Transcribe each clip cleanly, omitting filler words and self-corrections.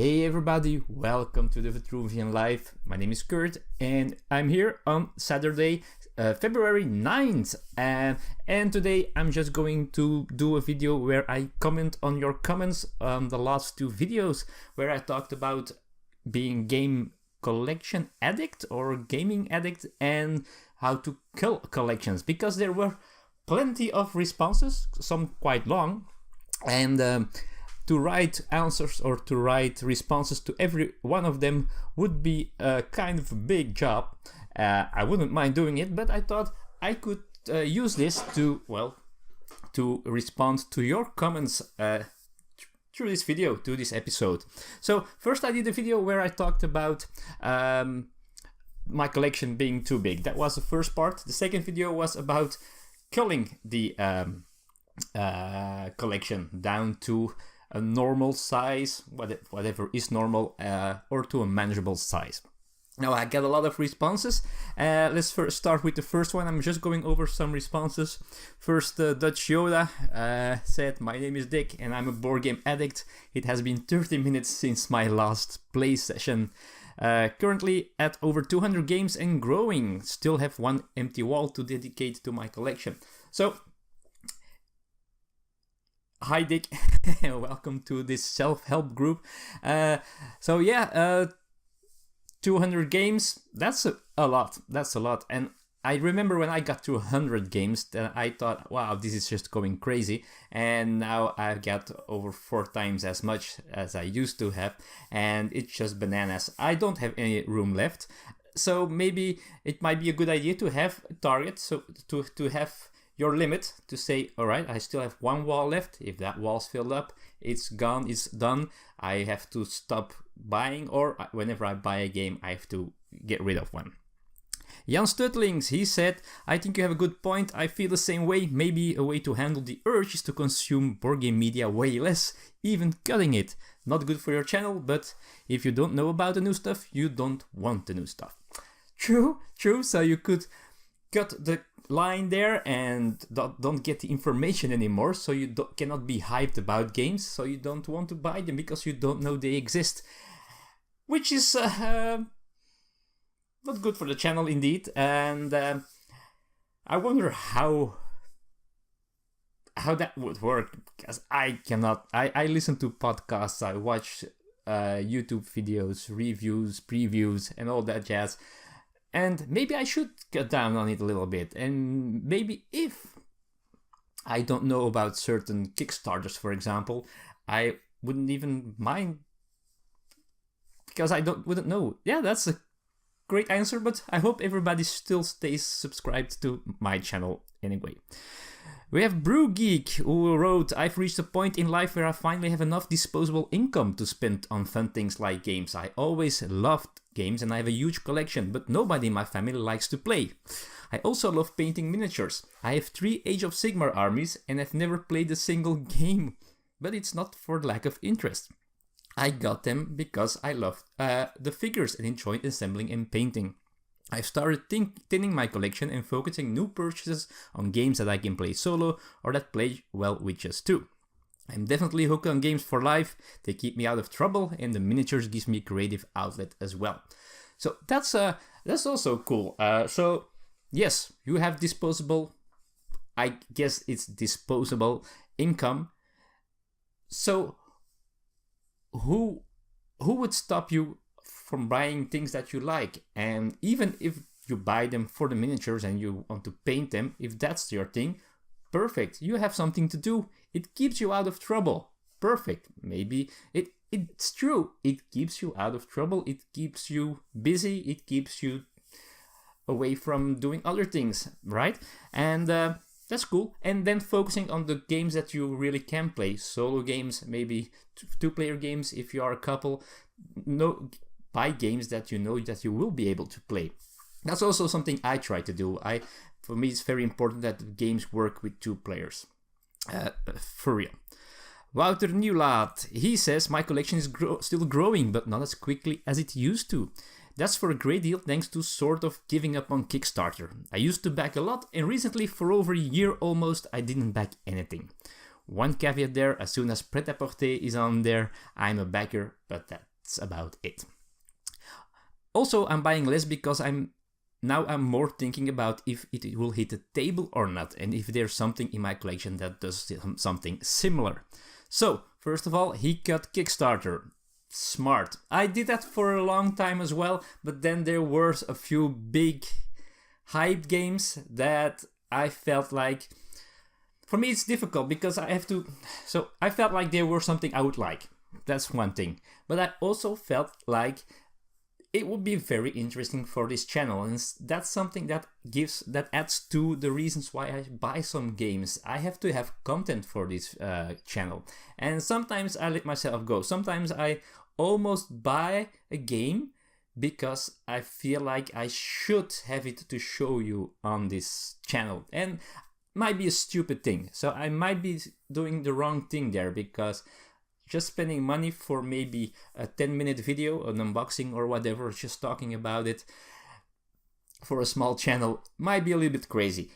Hey everybody, welcome to the Vitruvian Live. My name is Kurt and I'm here on Saturday, February 9th. And today I'm just going to do a video where I comment on your comments on the last two videos where I talked about being game collection addict or gaming addict and how to kill collections, because there were plenty of responses, some quite long, and to write answers or to write responses to every one of them would be a kind of a big job. I wouldn't mind doing it, but I thought I could use this to respond to your comments through this video, to this episode. So first I did a video where I talked about my collection being too big. That was the first part. The second video was about culling the collection down to a normal size, whatever is normal, or to a manageable size. Now I got a lot of responses. Let's first start with the first one. I'm just going over some responses. First, Dutch Yoda said, "My name is Dick and I'm a board game addict. It has been 30 minutes since my last play session. Currently at over 200 games and growing. Still have one empty wall to dedicate to my collection." So, hi Dick, welcome to this self-help group. 200 games, that's a lot, and I remember when I got to 100 games, then I thought, wow, this is just going crazy, and now I've got over 4 times as much as I used to have, and it's just bananas. I don't have any room left, so maybe it might be a good idea to have a target, so to have your limit, to say, all right, I still have one wall left. If that wall's filled up, it's gone, it's done. I have to stop buying, or whenever I buy a game, I have to get rid of one. Jan Stuttlings, he said, "I think you have a good point. I feel the same way. Maybe a way to handle the urge is to consume board game media way less, even cutting it. Not good for your channel, but if you don't know about the new stuff, you don't want the new stuff." True. So you could cut the line there and don't get the information anymore, so you cannot be hyped about games, so you don't want to buy them because you don't know they exist, which is not good for the channel indeed. And I wonder how that would work, because I cannot. I listen to podcasts, I watch YouTube videos, reviews, previews, and all that jazz. And maybe I should cut down on it a little bit. And maybe if I don't know about certain Kickstarters, for example, I wouldn't even mind, because I wouldn't know. Yeah, that's a great answer, but I hope everybody still stays subscribed to my channel anyway. We have Brew Geek, who wrote, "I've reached a point in life where I finally have enough disposable income to spend on fun things like games. I always loved games and I have a huge collection, but nobody in my family likes to play. I also love painting miniatures. I have 3 Age of Sigmar armies and have never played a single game, but it's not for lack of interest. I got them because I loved the figures and enjoyed assembling and painting. I've started thinning my collection and focusing new purchases on games that I can play solo or that play well with just 2. I'm definitely hooked on games for life. They keep me out of trouble, and the miniatures gives me a creative outlet as well." So that's also cool. So yes, you have disposable, I guess it's disposable income. So who would stop you from buying things that you like? And even if you buy them for the miniatures and you want to paint them, if that's your thing, perfect. You have something to do. It keeps you out of trouble. Perfect. Maybe it's true. It keeps you out of trouble. It keeps you busy. It keeps you away from doing other things, right? And that's cool. And then focusing on the games that you really can play. Solo games, maybe 2-player games if you are a couple. No, buy games that you know that you will be able to play. That's also something I try to do. For me, it's very important that games work with 2 players. For real. Wouter Nieuwlaat, he says, "My collection is still growing, but not as quickly as it used to. That's for a great deal thanks to sort of giving up on Kickstarter. I used to back a lot, and recently, for over a year almost, I didn't back anything. One caveat there, as soon as Pret-a-Porter is on there, I'm a backer, but that's about it. Also, I'm buying less because I'm more thinking about if it will hit the table or not, and if there's something in my collection that does something similar. So, first of all, he cut Kickstarter. Smart. I did that for a long time as well, but then there were a few big hype games that I felt like, for me it's difficult because I felt like there were something I would like. That's one thing. But I also felt like it would be very interesting for this channel, and that's something that adds to the reasons why I buy some games. I have to have content for this channel, and sometimes I let myself go. Sometimes I almost buy a game because I feel like I should have it to show you on this channel, and might be a stupid thing. So I might be doing the wrong thing there, because just spending money for maybe a 10-minute video, an unboxing or whatever, just talking about it for a small channel might be a little bit crazy.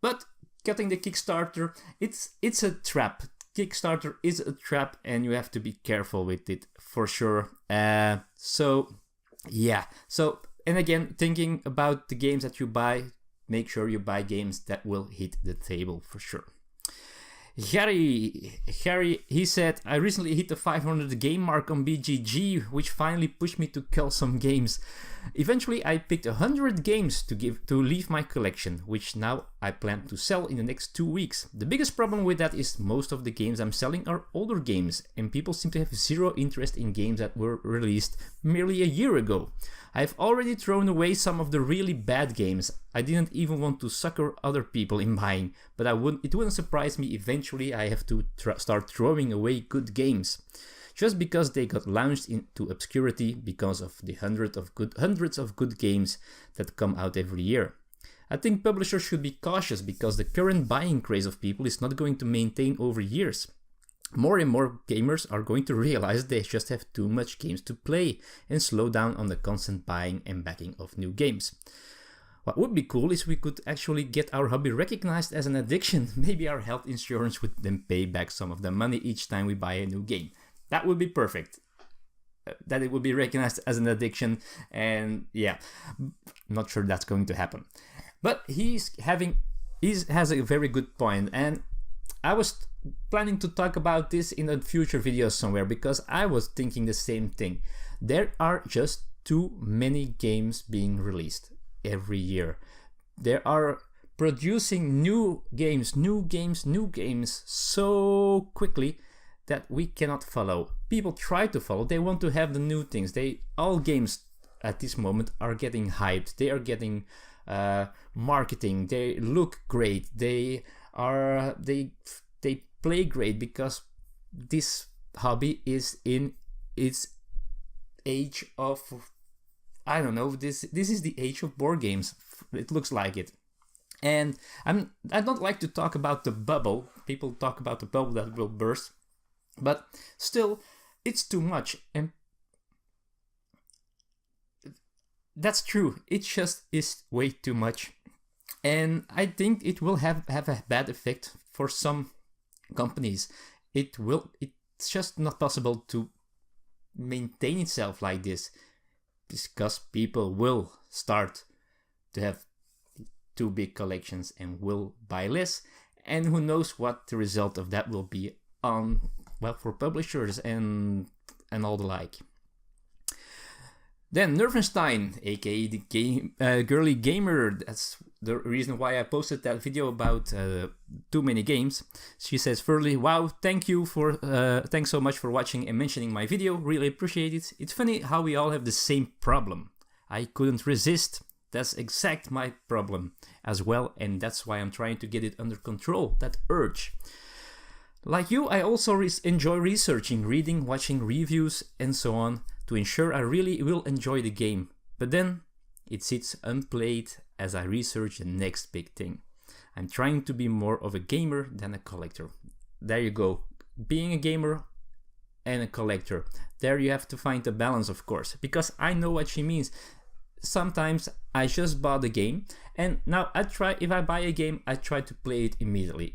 But cutting the Kickstarter, it's a trap. Kickstarter is a trap, and you have to be careful with it for sure. So yeah. So, and again, thinking about the games that you buy, make sure you buy games that will hit the table for sure. Harry, he said, I recently hit the 500 game mark on BGG, which finally pushed me to cull some games. Eventually, I picked 100 games to leave my collection, which now I plan to sell in the next 2 weeks. The biggest problem with that is most of the games I'm selling are older games, and people seem to have zero interest in games that were released merely a year ago. I've already thrown away some of the really bad games. I didn't even want to sucker other people in buying, but it wouldn't surprise me eventually I have to start throwing away good games, just because they got launched into obscurity because of the hundreds of good games that come out every year. I think publishers should be cautious because the current buying craze of people is not going to maintain over years. More and more gamers are going to realize they just have too much games to play and slow down on the constant buying and backing of new games. What would be cool is we could actually get our hobby recognized as an addiction. Maybe our health insurance would then pay back some of the money each time we buy a new game. That would be perfect. That it would be recognized as an addiction, and yeah, not sure that's going to happen. But he has a very good point, and I was planning to talk about this in a future video somewhere, because I was thinking the same thing. There are just too many games being released every year. They are producing new games so quickly that we cannot follow. People try to follow, they want to have the new things. All games at this moment are getting hyped, they are getting marketing, they look great, they play great, because this hobby is in its age of, I don't know, this is the age of board games. It looks like it. And I don't like to talk about the bubble. People talk about the bubble that will burst, but still, it's too much. And that's true. It just is way too much. And I think it will have a bad effect for some companies. It's just not possible to maintain itself like this, because people will start to have too big collections and will buy less, and who knows what the result of that will be on, well, for publishers and all the like. Then Nervenstein, aka the girly gamer, that's the reason why I posted that video about too many games. She says, "Furley, wow, thanks so much for watching and mentioning my video. Really appreciate it. It's funny how we all have the same problem. I couldn't resist. That's exact my problem as well, and that's why I'm trying to get it under control, that urge. Like you, I also enjoy researching, reading, watching reviews and so on to ensure I really will enjoy the game. But then it sits unplayed as I research the next big thing. I'm trying to be more of a gamer than a collector." There you go. Being a gamer and a collector. There you have to find a balance, of course, because I know what she means. Sometimes I just bought a game, and now if I buy a game, I try to play it immediately.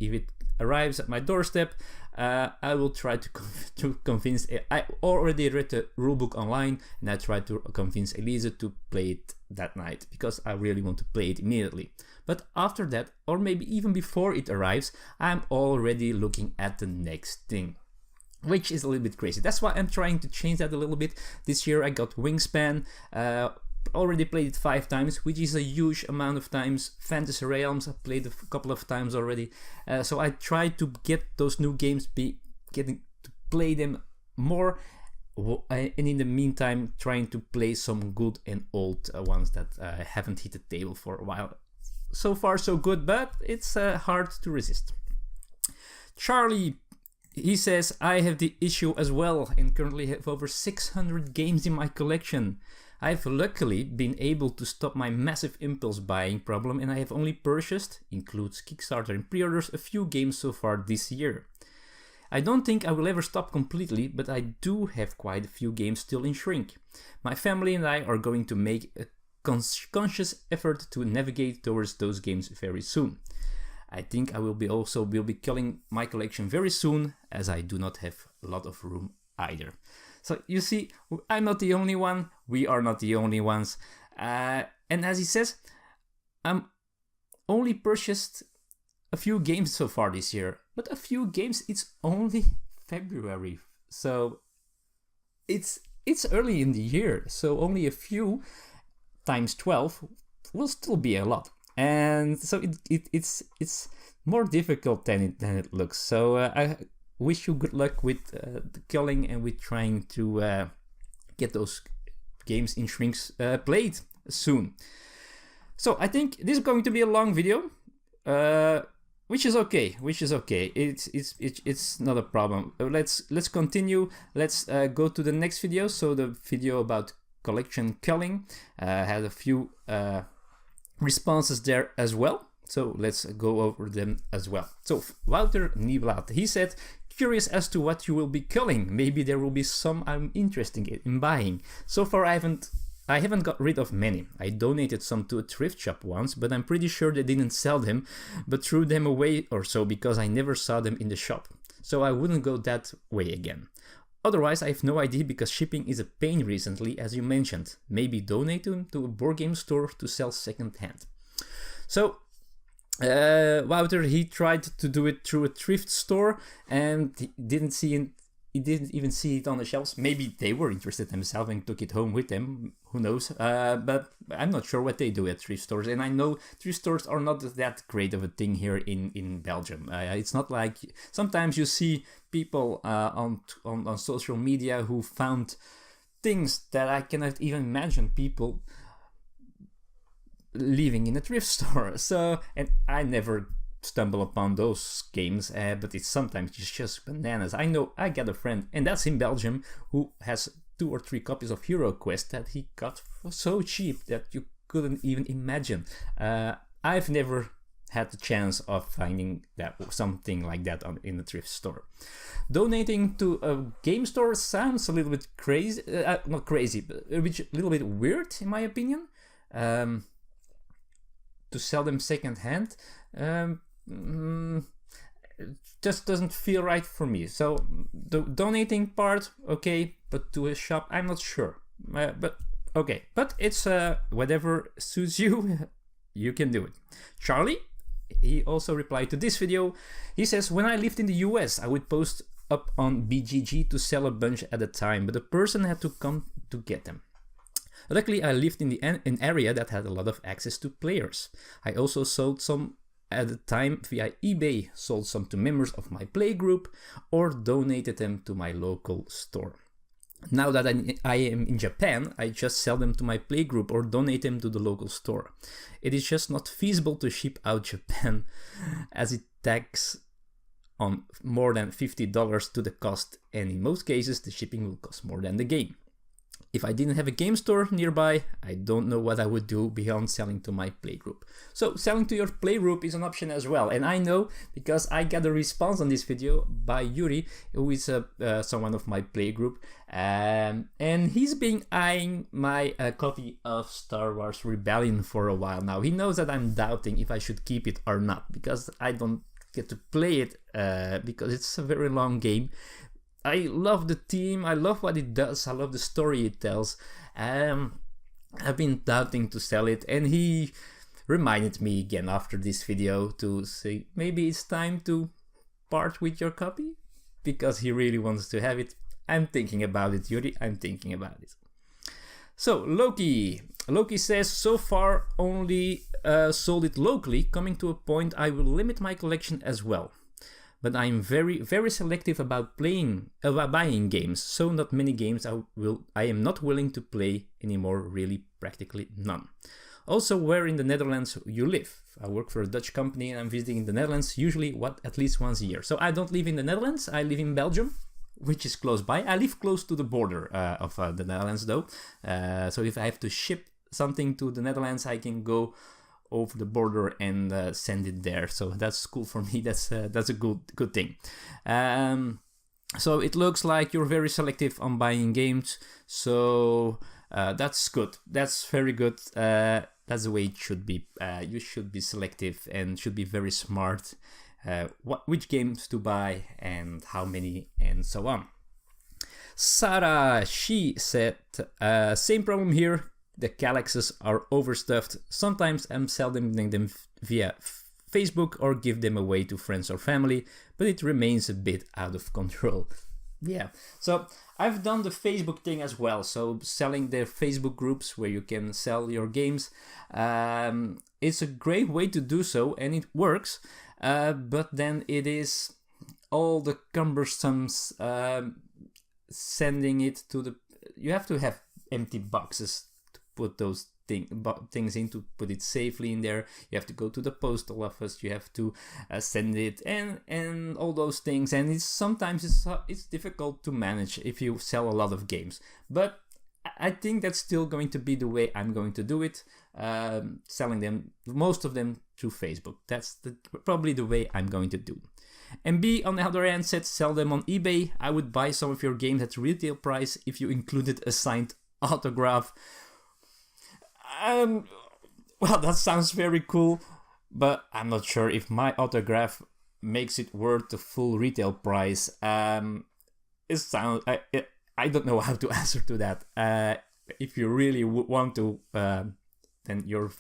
arrives at my doorstep, I will try to convince. I already read the rulebook online, and I tried to convince Elise to play it that night because I really want to play it immediately. But after that, or maybe even before it arrives, I'm already looking at the next thing, which is a little bit crazy. That's why I'm trying to change that a little bit. This year I got Wingspan. Already played it 5 times, which is a huge amount of times. Fantasy Realms I played a couple of times already. So I try to get those new games, getting to play them more, and in the meantime trying to play some good and old ones that haven't hit the table for a while. So far so good, but it's hard to resist. Charlie, he says, I have the issue as well and currently have over 600 games in my collection. I've luckily been able to stop my massive impulse buying problem, and I have only purchased, includes Kickstarter and pre-orders, a few games so far this year. I don't think I will ever stop completely, but I do have quite a few games still in shrink. My family and I are going to make a conscious effort to navigate towards those games very soon. I think I will be culling my collection very soon, as I do not have a lot of room either. So you see, I'm not the only one, we are not the only ones. And as he says, I'm only purchased a few games so far this year. But a few games, it's only February. So it's early in the year. So only a few times 12 will still be a lot. And so it's more difficult than it looks. So I wish you good luck with the culling and with trying to get those games in shrinks played soon. So I think this is going to be a long video, which is okay. It's not a problem. Let's continue. Let's go to the next video. So the video about collection culling had a few responses there as well. So let's go over them as well. So Wouter Nieblatt, he said, curious as to what you will be culling. Maybe there will be some I'm interested in buying. So far I haven't got rid of many. I donated some to a thrift shop once, but I'm pretty sure they didn't sell them, but threw them away or so because I never saw them in the shop. So I wouldn't go that way again. Otherwise, I have no idea because shipping is a pain recently, as you mentioned. Maybe donate them to a board game store to sell second hand. So Wouter, he tried to do it through a thrift store and he didn't even see it on the shelves. Maybe they were interested themselves and took it home with them. Who knows? But I'm not sure what they do at thrift stores. And I know thrift stores are not that great of a thing here in Belgium. It's not like sometimes you see people on social media who found things that I cannot even imagine people leaving in a thrift store. So, and I never stumble upon those games, but it's sometimes just bananas. I know I got a friend, and that's in Belgium, who has 2 or 3 copies of Hero Quest that he got for so cheap that you couldn't even imagine. I've never had the chance of finding something like that in a thrift store. Donating to a game store sounds a little bit crazy, not crazy, but a little bit weird in my opinion. To sell them second hand, just doesn't feel right for me. So the donating part, okay, but to a shop, I'm not sure. But okay, but it's whatever suits you, you can do it. Charlie, he also replied to this video. He says, when I lived in the US, I would post up on BGG to sell a bunch at a time, but the person had to come to get them. Luckily, I lived in an area that had a lot of access to players. I also sold some at the time via eBay, sold some to members of my play group, or donated them to my local store. Now that I am in Japan, I just sell them to my play group or donate them to the local store. It is just not feasible to ship out Japan, as it tax on more than $50 to the cost, and in most cases the shipping will cost more than the game. If I didn't have a game store nearby, I don't know what I would do beyond selling to my playgroup. So selling to your playgroup is an option as well. And I know because I got a response on this video by Yuri, who is someone of my playgroup. And he's been eyeing my copy of Star Wars Rebellion for a while now. He knows that I'm doubting if I should keep it or not, because I don't get to play it because it's a very long game. I love the team, I love what it does, I love the story it tells. I've been doubting to sell it, and he reminded me again after this video to say maybe it's time to part with your copy, because he really wants to have it. I'm thinking about it, Yuri, I'm thinking about it. So Loki says, so far only sold it locally, coming to a point I will limit my collection as well. But I'm very, very selective about buying games, so not many games I am not willing to play anymore, really practically none. Also, where in the Netherlands you live. I work for a Dutch company and I'm visiting the Netherlands usually at least once a year. So I don't live in the Netherlands, I live in Belgium, which is close by. I live close to the border of the Netherlands though. So if I have to ship something to the Netherlands, I can go over the border and send it there. So that's cool for me. That's a good thing. So it looks like you're very selective on buying games. So that's good. That's very good. That's the way it should be. You should be selective and should be very smart. Which games to buy and how many and so on. Sarah, she said, same problem here. The Calyxes are overstuffed. Sometimes I'm selling them via Facebook or give them away to friends or family, but it remains a bit out of control. Yeah, so I've done the Facebook thing as well. So selling their Facebook groups where you can sell your games. It's a great way to do so and it works. But then it is all the cumbersome sending it to the... You have to have empty boxes to put those things in, to put it safely in there. You have to go to the postal office. You have to send it and all those things. And sometimes it's difficult to manage if you sell a lot of games. But I think that's still going to be the way I'm going to do it. Selling them, most of them, through Facebook. That's probably the way I'm going to do. And B, on the other hand, said sell them on eBay. I would buy some of your games at retail price if you included a signed autograph. Well, that sounds very cool, but I'm not sure if my autograph makes it worth the full retail price. I don't know how to answer to that. If you really want to, then you're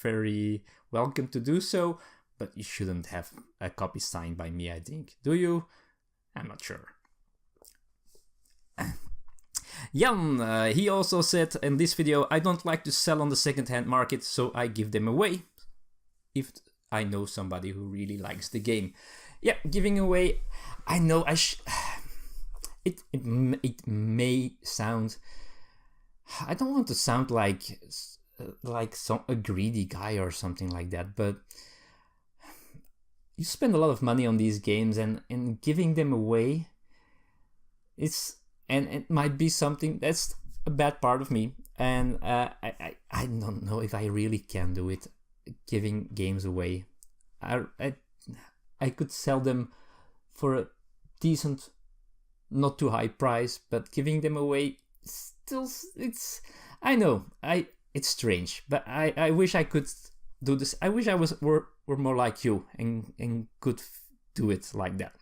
very welcome to do so, but you shouldn't have a copy signed by me, I think. Do you? I'm not sure. Jan, he also said in this video, I don't like to sell on the second-hand market, so I give them away if I know somebody who really likes the game. Yeah, giving away, I know it may sound... I don't want to sound like a greedy guy or something like that, but you spend a lot of money on these games and giving them away, and it might be something that's a bad part of me, and I don't know if I really can do it, giving games away. I could sell them for a decent, not too high price, but giving them away still, it's strange, but I wish I could do this. I wish I were more like you and could do it like that.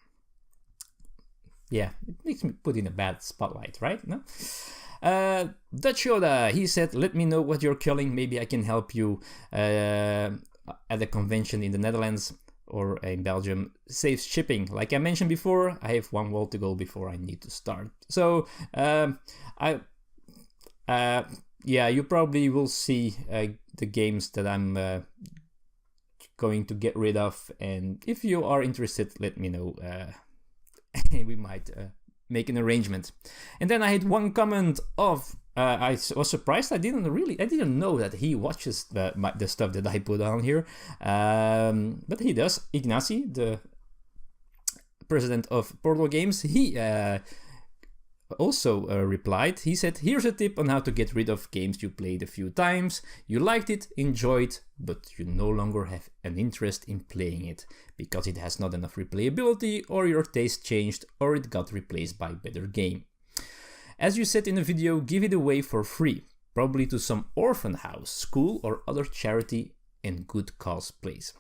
Yeah, it makes me put in a bad spotlight, right? No? Dutch Yoda, he said, let me know what you're culling. Maybe I can help you at a convention in the Netherlands or in Belgium. Saves shipping. Like I mentioned before, I have one wall to go before I need to start. So, yeah, you probably will see the games that I'm going to get rid of. And if you are interested, let me know. We might make an arrangement. And then I had one comment of I was surprised. I didn't know that he watches the stuff that I put on here, but he does. Ignacy, the president of Portal Games, he also replied. He said, here's a tip on how to get rid of games you played a few times, you liked it, enjoyed, but you no longer have an interest in playing it because it has not enough replayability, or your taste changed, or it got replaced by a better game. As you said in the video, give it away for free, probably to some orphan house, school, or other charity and good cause place.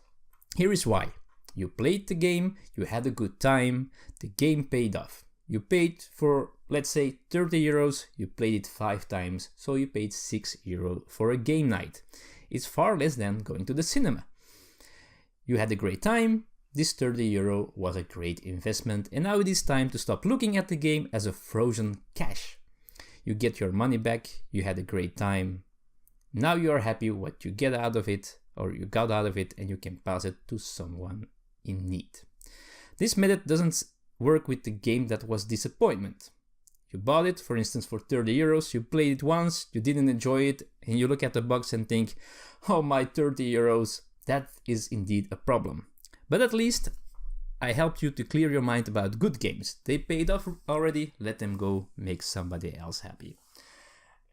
Here is why. You played the game, you had a good time, the game paid off. You paid for, let's say, 30 euros, you played it 5 times, so you paid 6 euros for a game night. It's far less than going to the cinema. You had a great time, this 30 euro was a great investment, and now it is time to stop looking at the game as a frozen cash. You get your money back, you had a great time. Now you are happy what you get out of it, or you got out of it, and you can pass it to someone in need. This method doesn't work with the game that was disappointment. You bought it, for instance, for 30 euros, you played it once, you didn't enjoy it, and you look at the box and think, oh, my 30 euros, that is indeed a problem. But at least I helped you to clear your mind about good games. They paid off already, let them go, make somebody else happy.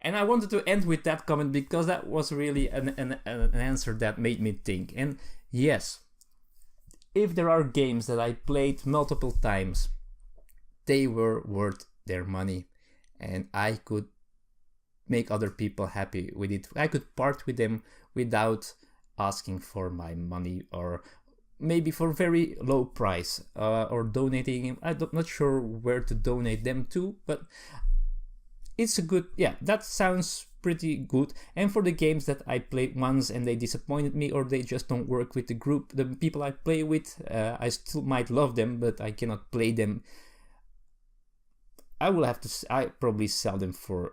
And I wanted to end with that comment because that was really an answer that made me think. And yes, if there are games that I played multiple times, they were worth their money and I could make other people happy with it. I could part with them without asking for my money, or maybe for very low price, or donating. I'm not sure where to donate them to, but it's a good, yeah, that sounds pretty good. And for the games that I played once and they disappointed me, or they just don't work with the group, the people I play with, I still might love them, but I cannot play them. I probably sell them for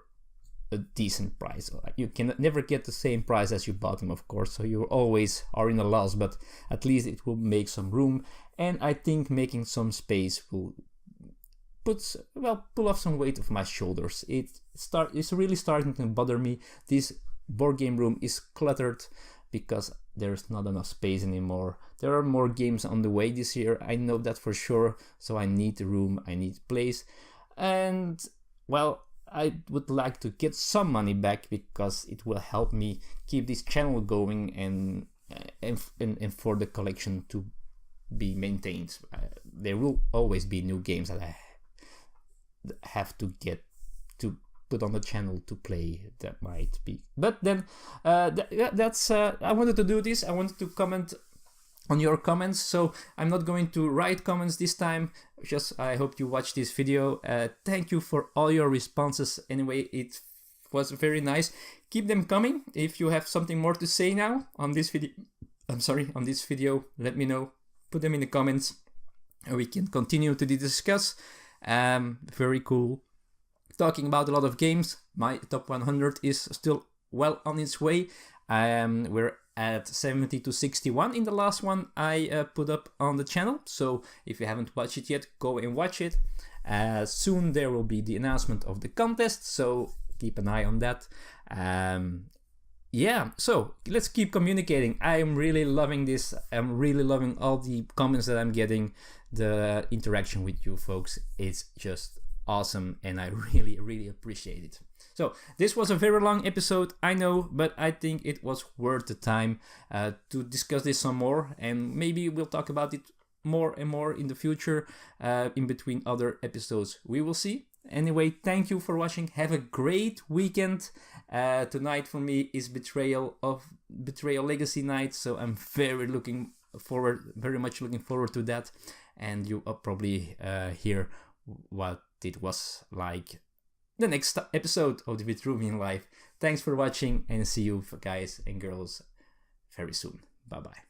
a decent price. You can never get the same price as you bought them, of course, so you always are in a loss, but at least it will make some room, and I think making some space will pull off some weight off my shoulders. It's really starting to bother me. This board game room is cluttered because there's not enough space anymore. There are more games on the way this year, I know that for sure, so I need the room, I need place, and well, I would like to get some money back because it will help me keep this channel going and for the collection to be maintained. There will always be new games that I have to get to put on the channel to play. That might be, but then that's I wanted to do this. I wanted to comment on your comments, so I'm not going to write comments this time. Just I hope you watch this video. Thank you for all your responses. Anyway, it was very nice. Keep them coming. If you have something more to say now on this video, on this video, let me know. Put them in the comments and we can continue to discuss. Very cool. Talking about a lot of games. My top 100 is still well on its way. We're at 70 to 61 in the last one I put up on the channel. So if you haven't watched it yet, go and watch it. Soon there will be the announcement of the contest, so keep an eye on that. Yeah, so let's keep communicating. I am really loving this. I'm really loving all the comments that I'm getting. The interaction with you folks is just awesome, and I really appreciate it. So this was a very long episode, I know, but I think it was worth the time to discuss this some more, and maybe we'll talk about it more and more in the future, in between other episodes. We will see. Anyway, thank you for watching. Have a great weekend. Tonight for me is Betrayal Legacy night, so I'm very much looking forward to that, and you will probably hear what it was like the next episode of the Vitruvian life. Thanks for watching, and see you guys and girls very soon. Bye bye.